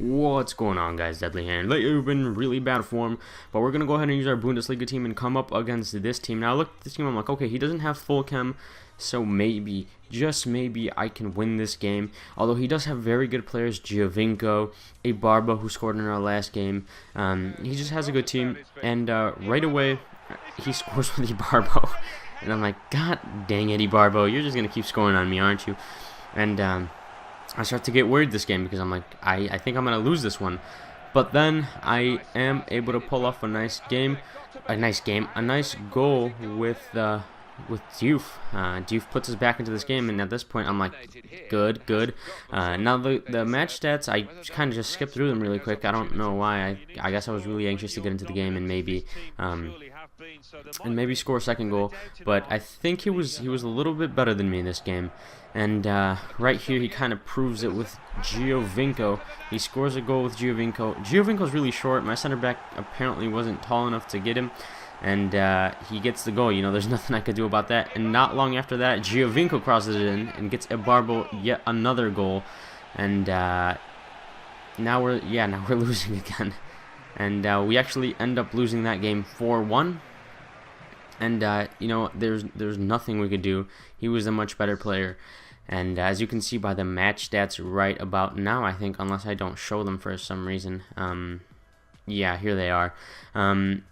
What's going on, guys? Deadly Hand. Lately we've been in really bad form, but we're going to go ahead and use our Bundesliga team and come up against this team. Now I look at this team, I'm like, okay, he doesn't have full chem, so maybe, just maybe, I can win this game. Although he does have very good players, Giovinco, Barba, who scored in our last game. He just has a good team, and right away, he scores with Barbo. And I'm like, God dang it, Barbo, you're just going to keep scoring on me, aren't you? And I start to get worried this game because I'm like, I think I'm going to lose this one. But then I am able to pull off a nice goal with Diouf. Diouf puts us back into this game, and at this point I'm like, good. Now the match stats, I kind of just skipped through them really quick. I don't know why. I guess I was really anxious to get into the game and maybe score a second goal. But I think he was a little bit better than me in this game. And right here he kind of proves it with Giovinco. He scores a goal with Giovinco. Giovinco's really short. My center back apparently wasn't tall enough to get him. And he gets the goal. You know, there's nothing I could do about that. And not long after that, Giovinco crosses it in and gets Barbo yet another goal. And now we're losing again. And we actually end up losing that game 4-1. And you know, there's nothing we could do. He was a much better player. And as you can see by the match stats right about now, I think, unless I don't show them for some reason, yeah, here they are. In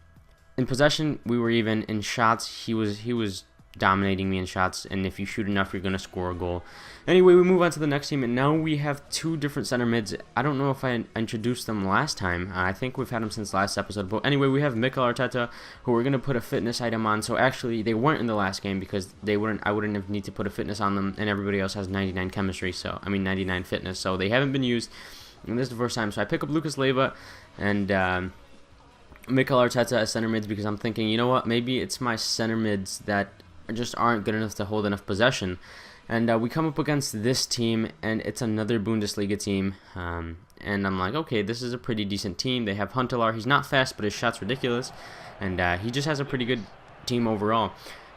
possession, we were even. In shots, he was dominating me in shots, and if you shoot enough, you're going to score a goal. Anyway, we move on to the next team, and now we have two different center mids. I don't know if I introduced them last time. I think we've had them since last episode, but anyway, we have Mikel Arteta, who we're going to put a fitness item on. So actually, they weren't in the last game because I wouldn't have need to put a fitness on them, and everybody else has 99 chemistry, 99 fitness, so they haven't been used, and this is the first time. So I pick up Lucas Leiva, and Mikel Arteta as center mids because I'm thinking, you know what, maybe it's my center mids that just aren't good enough to hold enough possession. And we come up against this team, and it's another Bundesliga team. And I'm like, okay, this is a pretty decent team. They have Huntelaar. He's not fast, but his shot's ridiculous. And he just has a pretty good team overall.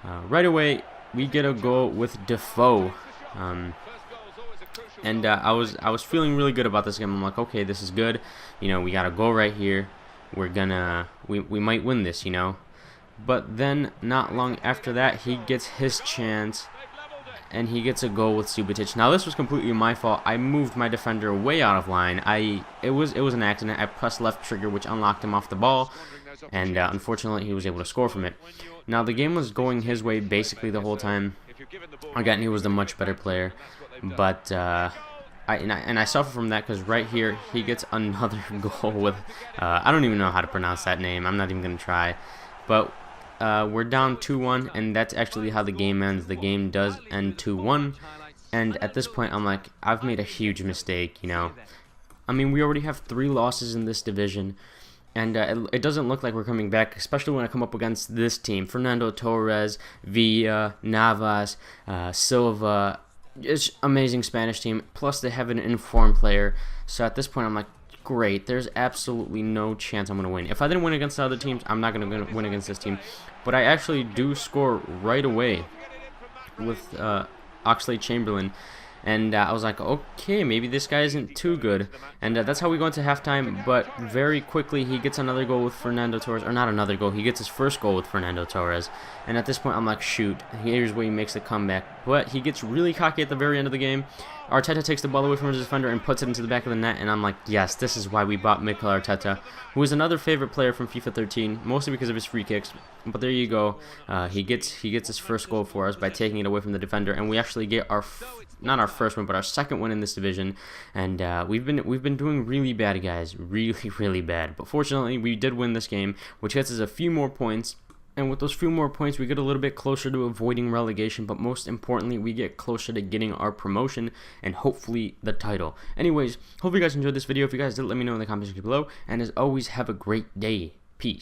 Right away, we get a goal with Defoe. And I was feeling really good about this game. I'm like, okay, this is good. You know, we got a goal right here. We might win this, you know. But then, not long after that, he gets his chance, and he gets a goal with Subotic. Now, this was completely my fault. I moved my defender way out of line. It was an accident. I pressed left trigger, which unlocked him off the ball, and unfortunately, he was able to score from it. Now, the game was going his way basically the whole time. Again, he was the much better player, but I suffer from that because right here he gets another goal with I don't even know how to pronounce that name. I'm not even gonna try, but we're down 2-1, and that's actually how the game ends. The game does end 2-1, and at this point I'm like, I've made a huge mistake, you know. I mean, we already have 3 losses in this division, and it doesn't look like we're coming back, especially when I come up against this team. Fernando Torres, Villa, Navas, Silva. It's amazing Spanish team, plus they have an informed player. So at this point I'm like, great, there's absolutely no chance I'm going to win. If I didn't win against the other teams, I'm not going to win against this team. But I actually do score right away with Oxlade-Chamberlain. And I was like, okay, maybe this guy isn't too good. And that's how we go into halftime. But very quickly, he gets another goal with Fernando Torres. Or not another goal. He gets his first goal with Fernando Torres. And at this point, I'm like, shoot. Here's where he makes the comeback. But he gets really cocky at the very end of the game. Arteta takes the ball away from his defender and puts it into the back of the net. And I'm like, yes, this is why we bought Mikel Arteta, who is another favorite player from FIFA 13, mostly because of his free kicks. But there you go. He gets his first goal for us by taking it away from the defender. And we actually get not our first one, but our second one in this division, and we've been doing really bad, guys, really bad. But fortunately, we did win this game, which gets us a few more points. And with those few more points, we get a little bit closer to avoiding relegation, but most importantly, we get closer to getting our promotion and hopefully the title. Anyways, hope you guys enjoyed this video. If you guys did, let me know in the comment section below. And as always, have a great day. Peace.